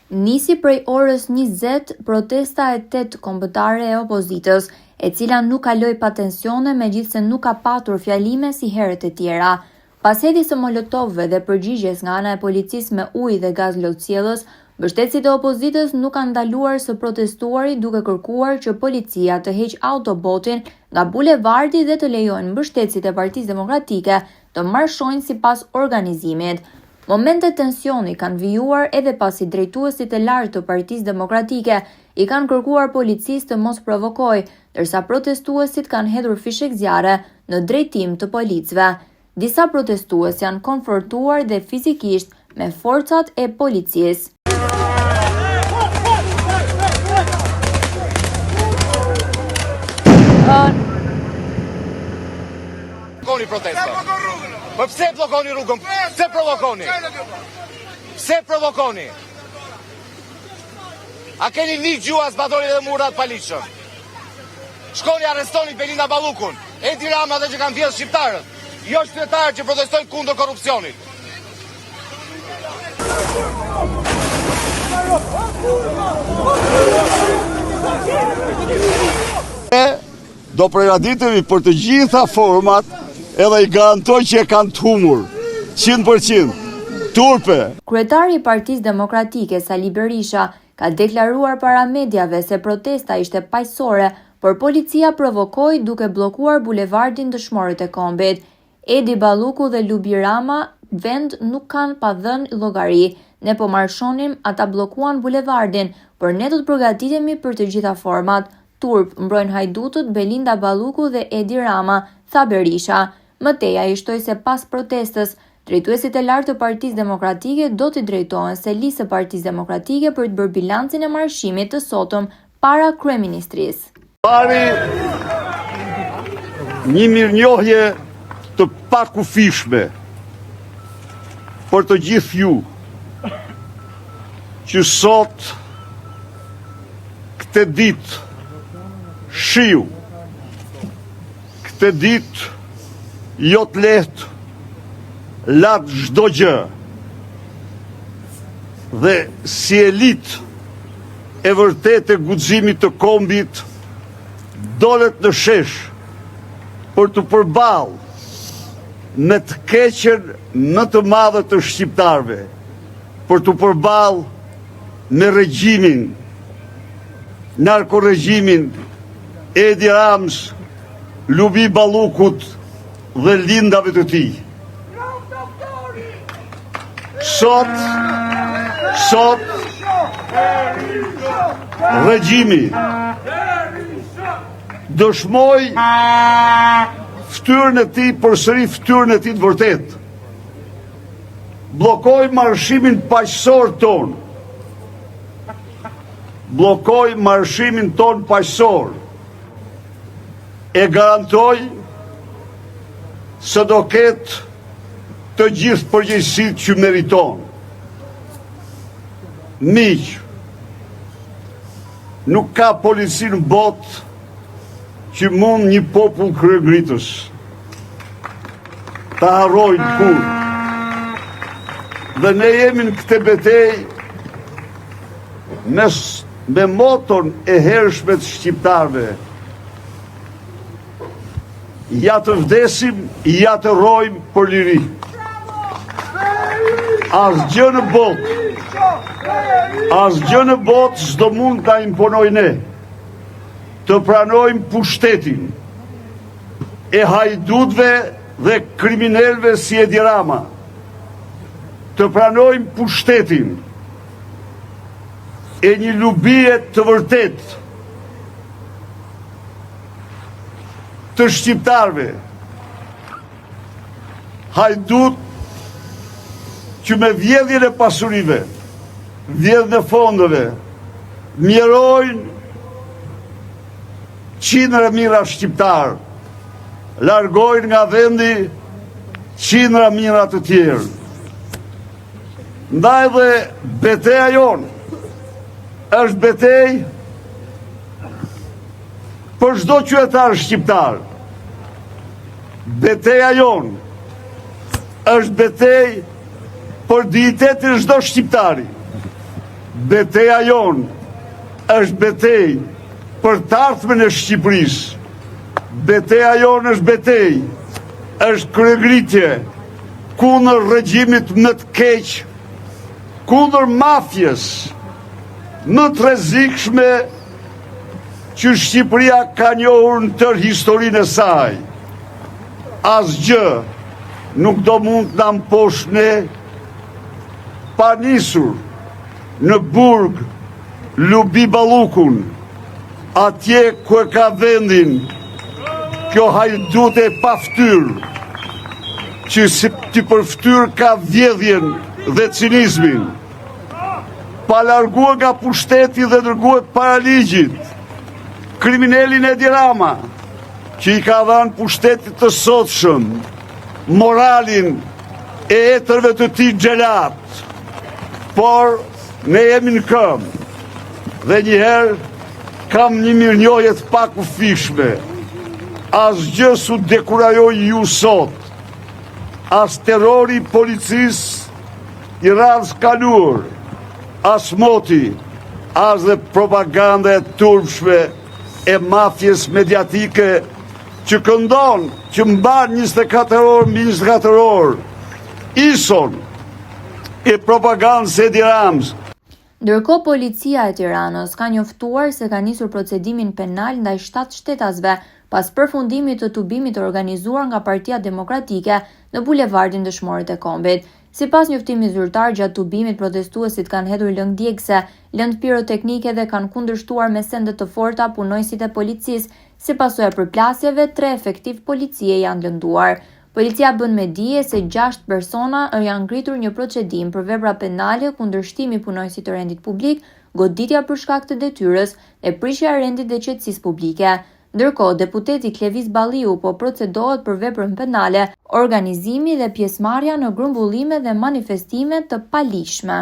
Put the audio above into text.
Nisi prej orës 20 protesta e 8 kombëtare e opozitës, e cila nuk kaloi pa tensione megjithse nuk ka patur fjalime si herët e tjera. Pas hedhjes së molotovëve dhe përgjigjes nga ana e policisë me ujë dhe gaz lotësjellës, mbështetësit e opozitës nuk kanë ndaluar së protestuari duke kërkuar që policia të heqë autobotin nga bulevardi dhe të lejojnë mbështetësit e Partisë Demokratike të marshojnë sipas organizimit. Momente tensioni kanë vijuar edhe pasi drejtuesit e lartë të Partisë Demokratike i kanë kërkuar policisë të mos provokojë, ndërsa protestuesit kanë hedhur fishek zjarre në drejtim të policëve. Disa protestues janë konfrontuar dhe fizikisht me forcat e policisë. Blokoni protestën. Po pse blokoni rrugën? Pse provokoni? Pse provokoni? A keni ligj ju as zbatoni dhe Murat Paliçën? Shkoni arrestoni Belinda Ballukun, Edi Rama dhe që kanë vjedhur shqiptarët. Jo qytetarë që protestojnë kundër korrupsionit. Do përgatitemi për të gjitha format edhe i garantoj që e kanë të humur 100%. Turpe. Kryetari i Partisë Demokratike Sali Berisha ka deklaruar para mediave se protesta ishte paqësore, por policia provokoi duke bllokuar bulevardin Dëshmorët e Kombit. Edi Balluku dhe Lubi Rama vend nuk kanë pa dhënë llogari. Ne po marshonim, ata bllokuan bulevardin, por ne do të përgatitemi për të gjitha format. Turp mbrojnë hajdutët Belinda Balluku dhe Edi Rama, tha Berisha. Mëtej ai shtoi se pas protestës, drejtuesit e lartë të Partisë Demokratike do t'i drejtohen se listë e Partisë Demokratike për të bërë bilancin e marshimit të sotëm para kryeministrisë. Pari një mirënjohje të pakufishme për të gjithë ju që sot këtë ditë shiu, këtë ditë jo të lehtë latë çdo gjë dhe si elit e vërtet e guximit të kombit dolet në shesh për të përballë me të keqen më të madhe të shqiptarëve, për të përballë me regjimin, narkoregjimin Edi Rams, Lubi Ballukut dhe lindave të tij. Sot regjimi dëshmoj ftyrën e tij, përsëri ftyrën e tij të vërtet. Bllokoi marshimin paqësor ton. Bllokoi marshimin ton paqësor. E garantoj se do ketë të gjithë përgjegjësitë që meriton. Miq, nuk ka polici në botë që mund një popull kryegritës ta harrojnë kur. Dhe ne jemi në këtë betejë me moton e hershme të shqiptarëve. Ja të vdesim, ja të rrojmë për liri. Asgjë në botë s'do mund ta imponojë ne të pranojmë pushtetin e hajdutëve dhe kriminalëve si Edi Rama. Të pranojmë pushtetin e një lubie të vërtet të shqiptarëve. Hajdut që me vjedhjen e pasurive, vjedhjen e fondeve, mjerojnë qindra mijëra shqiptarë, largojnë nga vendi qindra mijëra të tjerë. Ndaj dhe beteja jonë është betejë për çdo qytetar shqiptar. Beteja jonë është betejë për dinjitetin çdo shqiptari. Beteja jonë është betej për të ardhmen e Shqipërisë. Beteja jonë është betej, është kryegritje kundër regjimit më të keq, kundër mafjes më të rrezikshme që Shqipëria ka njohur në tërë historinë e saj. Asgjë nuk do mund të na mposh ne pa nisur në burg Lubi Ballukun, atje ku e ka vendin kjo hajdute pa ftyrë, që si të përftyrë ka vjedhjen dhe cinizmin, pa larguar nga pushteti dhe dërguar para ligjit, kriminelin Edi Rama, që i ka dhënë pushtetit të sotshëm, moralin e etërve të tij xhelat, por ne jemi në këmbë dhe njëherë kam një mirënjohje të pakufishme. Asgjë s'u dekurajoj ju sot, as terrori i policisë i radhës kaluar, as moti, as dhe propaganda e turpshme e mafjes mediatike që këndon, që mban 24 orë mbi 24 orë, ison e propagandës e Edi Ramës. Ndërkohë, policia e Tiranës ka njoftuar se ka nisur procedimin penal ndaj 7 shtetasve pas përfundimit të tubimit të organizuar nga Partia Demokratike në bulevardin Dëshmorët e Kombit. Sipas njoftimit zyrtar, gjatë tubimit protestuesit kanë hedhur lëng djegëse, lëndë piroteknike dhe kanë kundërshtuar me sende të forta punojësit e policisë. Si pasojë përplasjeve, 3 efektiv policie janë lënduar. Policia bën me dije se 6 persona janë ngritur një procedim për vepra penale kundër shtimi punojësit të rendit publik, goditja për shkak të detyrës e prishja e rendit dhe qetësisë publike. Ndërkohë, deputeti Klevis Balliu po procedohet për veprën penale, organizimi dhe pjesëmarrja në grumbullime dhe manifestime të palishme.